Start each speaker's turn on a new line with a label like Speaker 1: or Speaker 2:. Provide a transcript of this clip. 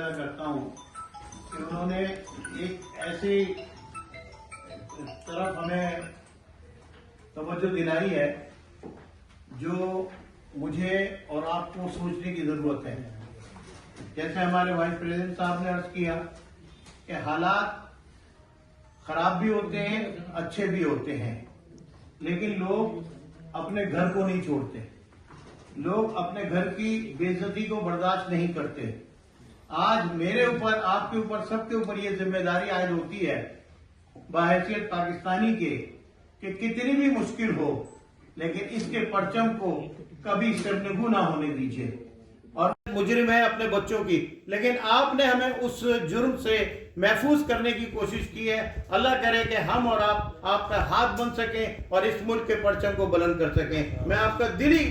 Speaker 1: ادا کرتا ہوں کہ انہوں نے ایک ایسی طرف ہمیں توجہ دلائی ہے جو مجھے اور آپ کو سوچنے کی ضرورت ہے. جیسے ہمارے وائس پریزیڈنٹ صاحب نے عرض کیا کہ حالات خراب بھی ہوتے ہیں، اچھے بھی ہوتے ہیں، لیکن لوگ اپنے گھر کو نہیں چھوڑتے، لوگ اپنے گھر کی بے عزتی کو برداشت نہیں کرتے. آج میرے اوپر، آپ کے اوپر، سب کے اوپر یہ ذمہ داری عائد ہوتی ہے بحیثیت پاکستانی کے کہ کتنی بھی مشکل ہو لیکن اس کے پرچم کو کبھی سرنگو نہ ہونے دیجیے. اور مجرم ہے اپنے بچوں کی، لیکن آپ نے ہمیں اس جرم سے محفوظ کرنے کی کوشش کی ہے. اللہ کرے کہ ہم اور آپ کا ہاتھ بن سکیں اور اس ملک کے پرچم کو بلند کر سکیں. میں آپ کا دلی